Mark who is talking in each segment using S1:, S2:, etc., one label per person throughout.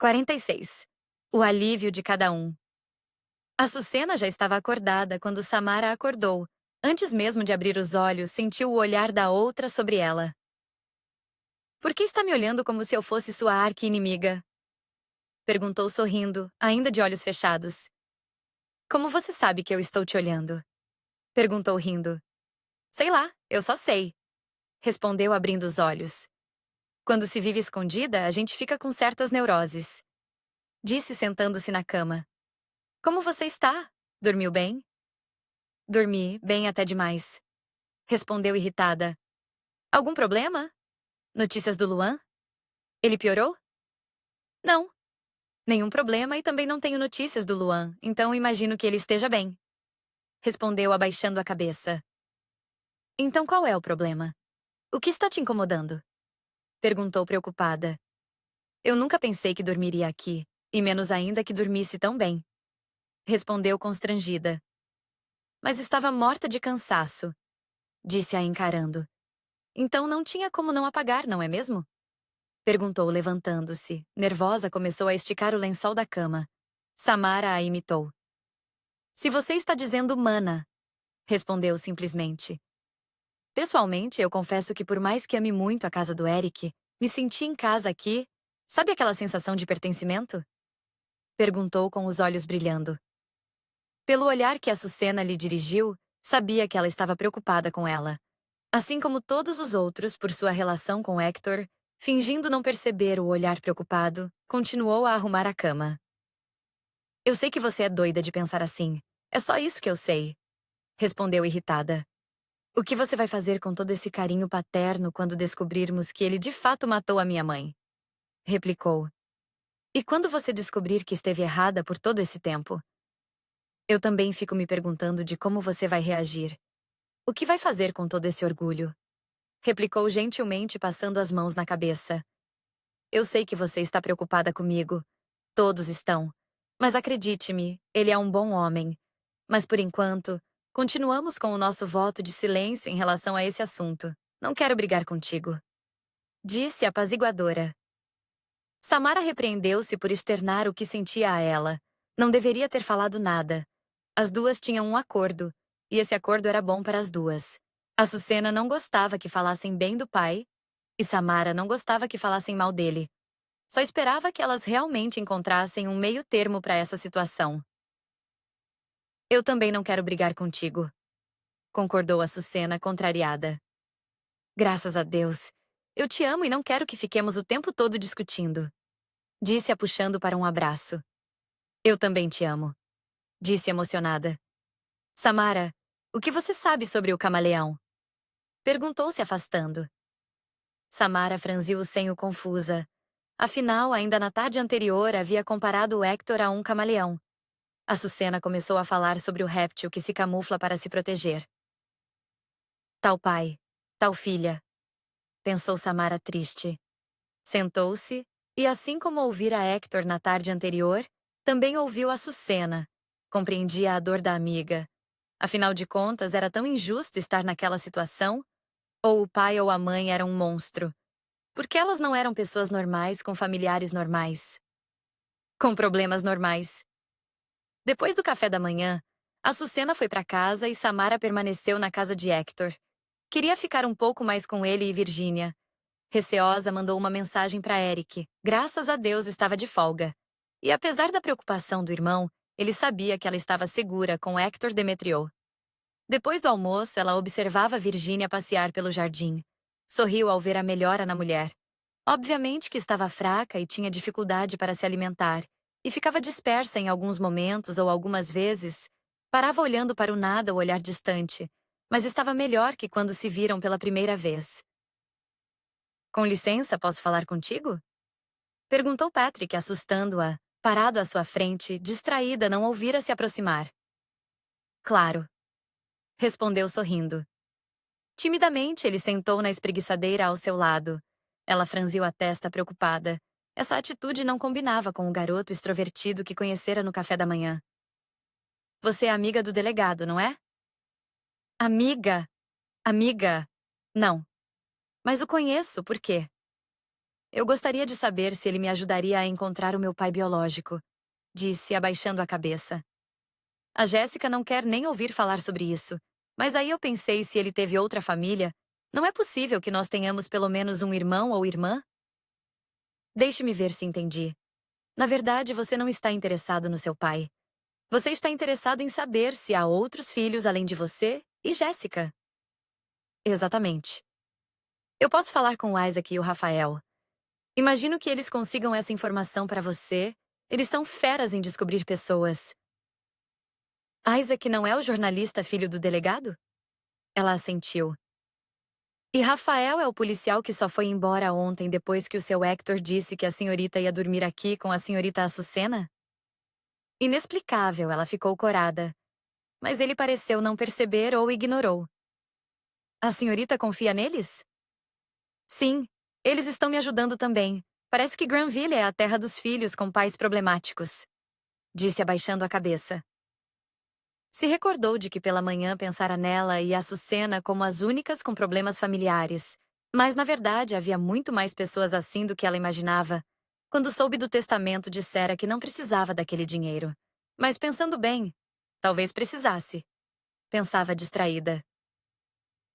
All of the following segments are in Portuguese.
S1: 46. O alívio de cada um. Açucena já estava acordada quando Samara acordou. Antes mesmo de abrir os olhos, sentiu o olhar da outra sobre ela. Por que está me olhando como se eu fosse sua arqui-inimiga? Perguntou sorrindo, ainda de olhos fechados. Como você sabe que eu estou te olhando? Perguntou rindo. Sei lá, eu só sei. Respondeu abrindo os olhos. Quando se vive escondida, a gente fica com certas neuroses. Disse sentando-se na cama. Como você está? Dormiu bem? Dormi, bem até demais. Respondeu irritada. Algum problema? Notícias do Luan? Ele piorou? Não. Nenhum problema e também não tenho notícias do Luan, então imagino que ele esteja bem. Respondeu abaixando a cabeça. Então qual é o problema? O que está te incomodando? Perguntou preocupada. Eu nunca pensei que dormiria aqui, e menos ainda que dormisse tão bem. Respondeu constrangida. Mas estava morta de cansaço, disse-a encarando. Então não tinha como não apagar, não é mesmo? Perguntou levantando-se. Nervosa, começou a esticar o lençol da cama. Samara a imitou. Se você está dizendo mana, respondeu simplesmente. Pessoalmente, eu confesso que por mais que ame muito a casa do Eric, me senti em casa aqui. Sabe aquela sensação de pertencimento? Perguntou com os olhos brilhando. Pelo olhar que a Açucena lhe dirigiu, sabia que ela estava preocupada com ela. Assim como todos os outros por sua relação com Hector, fingindo não perceber o olhar preocupado, continuou a arrumar a cama. Eu sei que você é doida de pensar assim. É só isso que eu sei. Respondeu irritada. O que você vai fazer com todo esse carinho paterno quando descobrirmos que ele de fato matou a minha mãe? Replicou. E quando você descobrir que esteve errada por todo esse tempo? Eu também fico me perguntando de como você vai reagir. O que vai fazer com todo esse orgulho? Replicou gentilmente passando as mãos na cabeça. Eu sei que você está preocupada comigo. Todos estão. Mas acredite-me, ele é um bom homem. Mas por enquanto, continuamos com o nosso voto de silêncio em relação a esse assunto. Não quero brigar contigo. Disse apaziguadora. Samara repreendeu-se por externar o que sentia a ela. Não deveria ter falado nada. As duas tinham um acordo, e esse acordo era bom para as duas. Açucena não gostava que falassem bem do pai, e Samara não gostava que falassem mal dele. Só esperava que elas realmente encontrassem um meio termo para essa situação. Eu também não quero brigar contigo, concordou Açucena contrariada. Graças a Deus. Eu te amo e não quero que fiquemos o tempo todo discutindo. Disse-a puxando para um abraço. Eu também te amo. Disse emocionada. Samara, o que você sabe sobre o camaleão? Perguntou se afastando. Samara franziu o senho confusa. Afinal, ainda na tarde anterior havia comparado o Hector a um camaleão. Açucena começou a falar sobre o réptil que se camufla para se proteger. Tal pai, tal filha, pensou Samara triste. Sentou-se e, assim como ouvira Hector na tarde anterior, também ouviu Açucena. Compreendia a dor da amiga. Afinal de contas, era tão injusto estar naquela situação. Ou o pai ou a mãe eram um monstro. Porque elas não eram pessoas normais com familiares normais. Com problemas normais. Depois do café da manhã, Açucena foi para casa e Samara permaneceu na casa de Hector. Queria ficar um pouco mais com ele e Virgínia. Receosa, mandou uma mensagem para Eric. Graças a Deus estava de folga. E apesar da preocupação do irmão, ele sabia que ela estava segura com Hector Demetriou. Depois do almoço, ela observava Virgínia passear pelo jardim. Sorriu ao ver a melhora na mulher. Obviamente que estava fraca e tinha dificuldade para se alimentar, e ficava dispersa em alguns momentos ou algumas vezes. Parava olhando para o nada, o olhar distante, mas estava melhor que quando se viram pela primeira vez. Com licença, posso falar contigo? Perguntou Patrick, assustando-a, parado à sua frente, distraída, não ouvira se aproximar. Claro, respondeu sorrindo. Timidamente, ele sentou na espreguiçadeira ao seu lado. Ela franziu a testa preocupada. Essa atitude não combinava com o garoto extrovertido que conhecera no café da manhã. Você é amiga do delegado, não é? Amiga? Amiga? Não. Mas o conheço, por quê? Eu gostaria de saber se ele me ajudaria a encontrar o meu pai biológico, disse, abaixando a cabeça. A Jéssica não quer nem ouvir falar sobre isso, mas aí eu pensei se ele teve outra família. Não é possível que nós tenhamos pelo menos um irmão ou irmã? Deixe-me ver se entendi. Na verdade, você não está interessado no seu pai. Você está interessado em saber se há outros filhos além de você e Jéssica. Exatamente. Eu posso falar com o Isaac e o Rafael. Imagino que eles consigam essa informação para você. Eles são feras em descobrir pessoas. Isaac não é o jornalista filho do delegado? Ela assentiu. E Rafael é o policial que só foi embora ontem depois que o seu Hector disse que a senhorita ia dormir aqui com a senhorita Açucena? Inexplicável, ela ficou corada. Mas ele pareceu não perceber ou ignorou. A senhorita confia neles? Sim, eles estão me ajudando também. Parece que Granville é a terra dos filhos com pais problemáticos, disse abaixando a cabeça. Se recordou de que pela manhã pensara nela e Açucena como as únicas com problemas familiares, mas na verdade havia muito mais pessoas assim do que ela imaginava. Quando soube do testamento, dissera que não precisava daquele dinheiro. Mas pensando bem, talvez precisasse. Pensava distraída.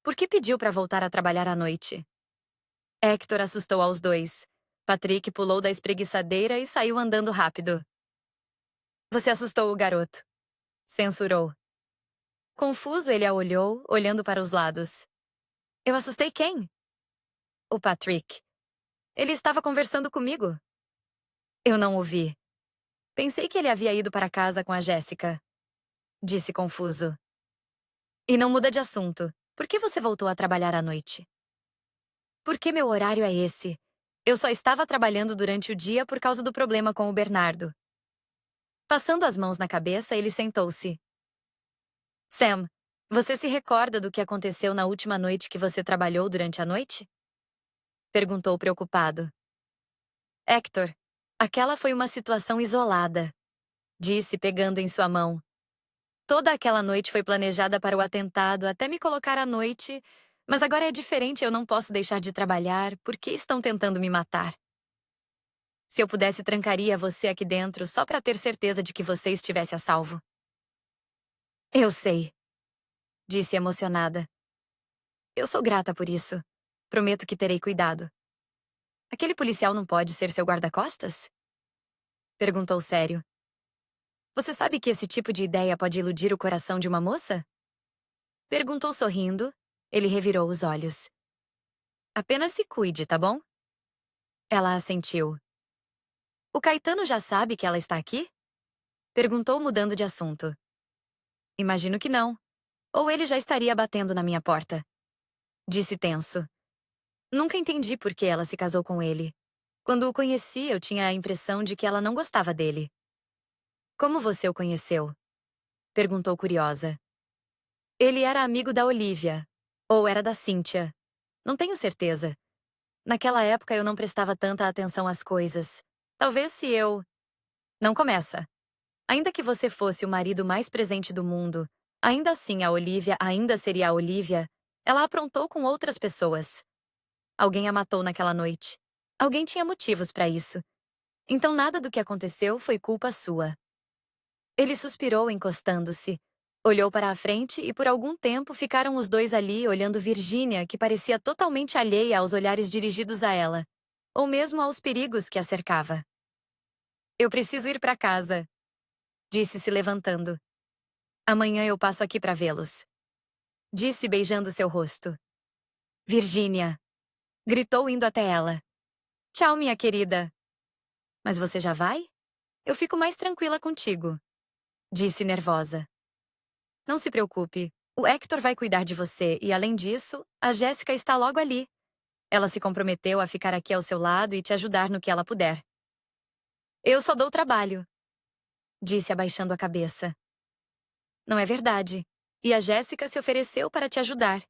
S1: Por que pediu para voltar a trabalhar à noite? Hector assustou aos dois. Patrick pulou da espreguiçadeira e saiu andando rápido. Você assustou o garoto, censurou. Confuso, ele a olhou, olhando para os lados. Eu assustei quem? O Patrick. Ele estava conversando comigo. Eu não ouvi. Pensei que ele havia ido para casa com a Jéssica, disse confuso. E não muda de assunto. Por que você voltou a trabalhar à noite? Porque meu horário é esse. Eu só estava trabalhando durante o dia por causa do problema com o Bernardo. Passando as mãos na cabeça, ele sentou-se. Sam, você se recorda do que aconteceu na última noite que você trabalhou durante a noite? Perguntou preocupado. Hector, aquela foi uma situação isolada, disse pegando em sua mão. Toda aquela noite foi planejada para o atentado até me colocar à noite, mas agora é diferente, eu não posso deixar de trabalhar. Por que estão tentando me matar? Se eu pudesse, trancaria você aqui dentro só para ter certeza de que você estivesse a salvo. Eu sei, disse emocionada. Eu sou grata por isso. Prometo que terei cuidado. Aquele policial não pode ser seu guarda-costas? Perguntou sério. Você sabe que esse tipo de ideia pode iludir o coração de uma moça? Perguntou sorrindo. Ele revirou os olhos. Apenas se cuide, tá bom? Ela assentiu. O Caetano já sabe que ela está aqui? Perguntou mudando de assunto. Imagino que não. Ou ele já estaria batendo na minha porta. Disse tenso. Nunca entendi por que ela se casou com ele. Quando o conheci, eu tinha a impressão de que ela não gostava dele. Como você o conheceu? Perguntou curiosa. Ele era amigo da Olivia. Ou era da Cynthia. Não tenho certeza. Naquela época eu não prestava tanta atenção às coisas. Talvez se eu... Não começa. Ainda que você fosse o marido mais presente do mundo, ainda assim a Olivia ainda seria a Olivia. Ela aprontou com outras pessoas. Alguém a matou naquela noite. Alguém tinha motivos para isso. Então nada do que aconteceu foi culpa sua. Ele suspirou encostando-se. Olhou para a frente e por algum tempo ficaram os dois ali olhando Virginia, que parecia totalmente alheia aos olhares dirigidos a ela, ou mesmo aos perigos que a cercava. Eu preciso ir para casa, disse se levantando. Amanhã eu passo aqui para vê-los. Disse beijando seu rosto. Virginia, gritou indo até ela. Tchau, minha querida. Mas você já vai? Eu fico mais tranquila contigo, disse nervosa. Não se preocupe, o Hector vai cuidar de você e, além disso, a Jéssica está logo ali. Ela se comprometeu a ficar aqui ao seu lado e te ajudar no que ela puder. Eu só dou trabalho, disse abaixando a cabeça. Não é verdade. E a Jéssica se ofereceu para te ajudar.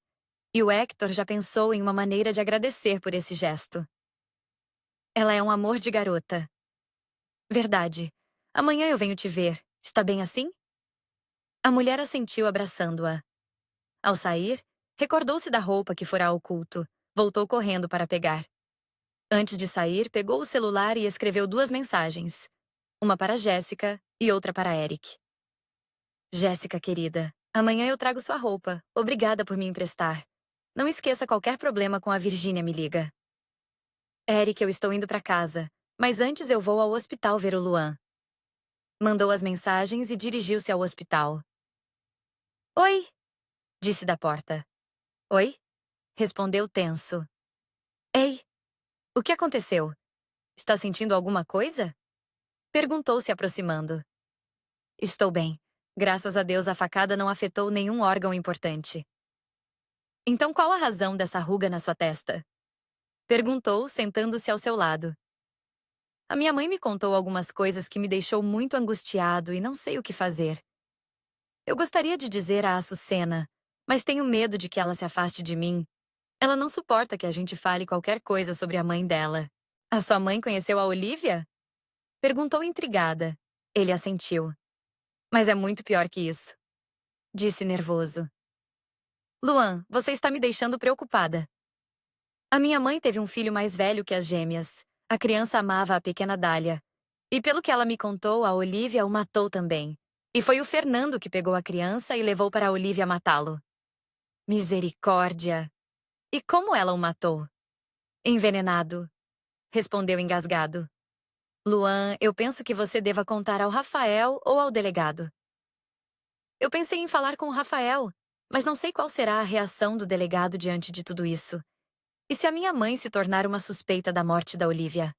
S1: E o Hector já pensou em uma maneira de agradecer por esse gesto. Ela é um amor de garota. Verdade. Amanhã eu venho te ver. Está bem assim? A mulher assentiu abraçando-a. Ao sair, recordou-se da roupa que fora ao culto. Voltou correndo para pegar. Antes de sair, pegou o celular e escreveu 2 mensagens. Uma para Jéssica e outra para Eric. Jéssica, querida, amanhã eu trago sua roupa. Obrigada por me emprestar. Não esqueça, qualquer problema com a Virgínia, me liga. Eric, eu estou indo para casa, mas antes eu vou ao hospital ver o Luan. Mandou as mensagens e dirigiu-se ao hospital. Oi, disse da porta. Oi? Respondeu tenso. Ei, o que aconteceu? Está sentindo alguma coisa? Perguntou se aproximando. Estou bem. Graças a Deus a facada não afetou nenhum órgão importante. Então qual a razão dessa ruga na sua testa? Perguntou, sentando-se ao seu lado. A minha mãe me contou algumas coisas que me deixou muito angustiado e não sei o que fazer. Eu gostaria de dizer à Açucena, mas tenho medo de que ela se afaste de mim. Ela não suporta que a gente fale qualquer coisa sobre a mãe dela. A sua mãe conheceu a Olivia? Perguntou intrigada. Ele assentiu. Mas é muito pior que isso. Disse nervoso. Luan, você está me deixando preocupada. A minha mãe teve um filho mais velho que as gêmeas. A criança amava a pequena Dália. E pelo que ela me contou, a Olivia o matou também. E foi o Fernando que pegou a criança e levou para a Olivia matá-lo. Misericórdia! E como ela o matou? Envenenado. Respondeu engasgado. Luan, eu penso que você deva contar ao Rafael ou ao delegado. Eu pensei em falar com o Rafael, mas não sei qual será a reação do delegado diante de tudo isso. E se a minha mãe se tornar uma suspeita da morte da Olivia?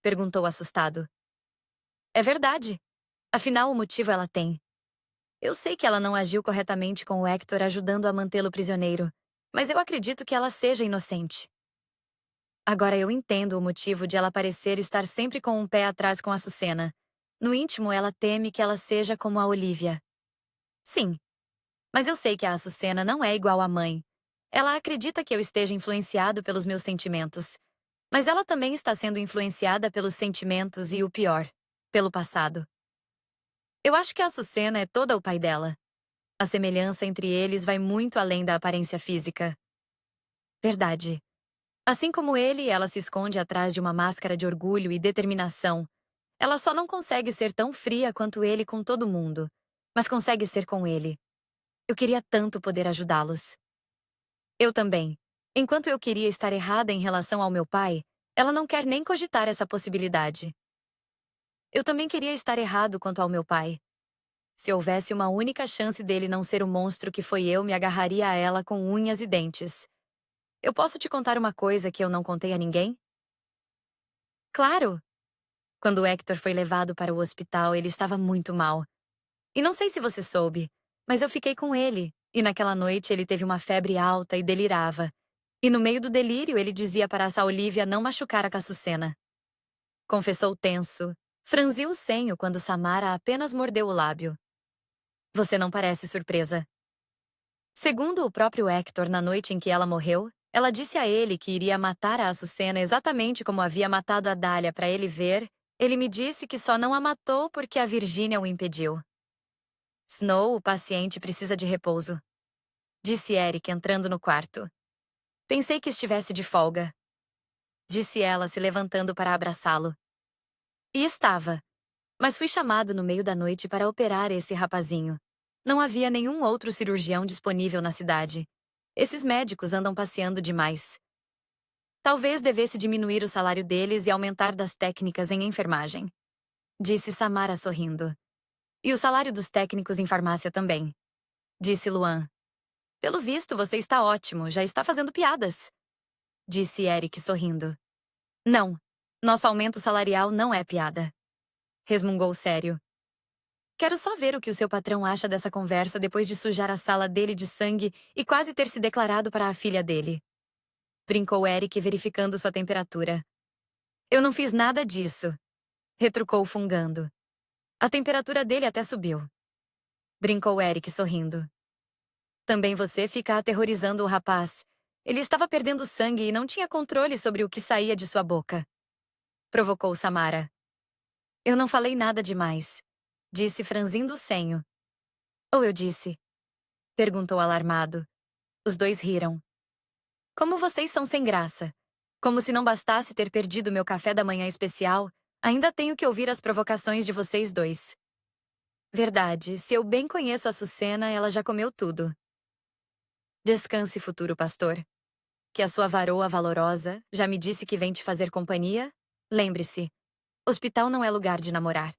S1: Perguntou assustado. É verdade. Afinal, o motivo ela tem. Eu sei que ela não agiu corretamente com o Hector ajudando a mantê-lo prisioneiro, mas eu acredito que ela seja inocente. Agora eu entendo o motivo de ela parecer estar sempre com um pé atrás com a Açucena. No íntimo, ela teme que ela seja como a Olivia. Sim, mas eu sei que a Açucena não é igual à mãe. Ela acredita que eu esteja influenciado pelos meus sentimentos, mas ela também está sendo influenciada pelos sentimentos e, o pior, pelo passado. Eu acho que a Açucena é toda o pai dela. A semelhança entre eles vai muito além da aparência física. Verdade. Assim como ele, ela se esconde atrás de uma máscara de orgulho e determinação. Ela só não consegue ser tão fria quanto ele com todo mundo, mas consegue ser com ele. Eu queria tanto poder ajudá-los. Eu também. Enquanto eu queria estar errada em relação ao meu pai, ela não quer nem cogitar essa possibilidade. Eu também queria estar errado quanto ao meu pai. Se houvesse uma única chance dele não ser o monstro que foi eu, me agarraria a ela com unhas e dentes. Eu posso te contar uma coisa que eu não contei a ninguém? Claro! Quando Hector foi levado para o hospital, ele estava muito mal. E não sei se você soube, mas eu fiquei com ele, e naquela noite ele teve uma febre alta e delirava. E no meio do delírio ele dizia para essa Olivia não machucar a Caçucena. Confessou tenso, franziu o senho quando Samara apenas mordeu o lábio. Você não parece surpresa. Segundo o próprio Hector, na noite em que ela morreu, ela disse a ele que iria matar a Açucena exatamente como havia matado a Dália para ele ver. Ele me disse que só não a matou porque a Virgínia o impediu. Snow, o paciente, precisa de repouso. Disse Eric entrando no quarto. Pensei que estivesse de folga. Disse ela, se levantando para abraçá-lo. E estava. Mas fui chamado no meio da noite para operar esse rapazinho. Não havia nenhum outro cirurgião disponível na cidade. Esses médicos andam passeando demais. Talvez devesse diminuir o salário deles e aumentar das técnicas em enfermagem. Disse Samara sorrindo. E o salário dos técnicos em farmácia também. Disse Luan. Pelo visto, você está ótimo, já está fazendo piadas. Disse Eric sorrindo. Não, nosso aumento salarial não é piada. Resmungou sério. Quero só ver o que o seu patrão acha dessa conversa depois de sujar a sala dele de sangue e quase ter se declarado para a filha dele. Brincou Eric, verificando sua temperatura. Eu não fiz nada disso. Retrucou fungando. A temperatura dele até subiu. Brincou Eric, sorrindo. Também você fica aterrorizando o rapaz. Ele estava perdendo sangue e não tinha controle sobre o que saía de sua boca. Provocou Samara. Eu não falei nada demais. Disse franzindo o senho. Ou eu disse? Perguntou alarmado. Os dois riram. Como vocês são sem graça. Como se não bastasse ter perdido meu café da manhã especial, ainda tenho que ouvir as provocações de vocês dois. Verdade, se eu bem conheço a Açucena, ela já comeu tudo. Descanse, futuro pastor. Que a sua varoa valorosa já me disse que vem te fazer companhia? Lembre-se, hospital não é lugar de namorar.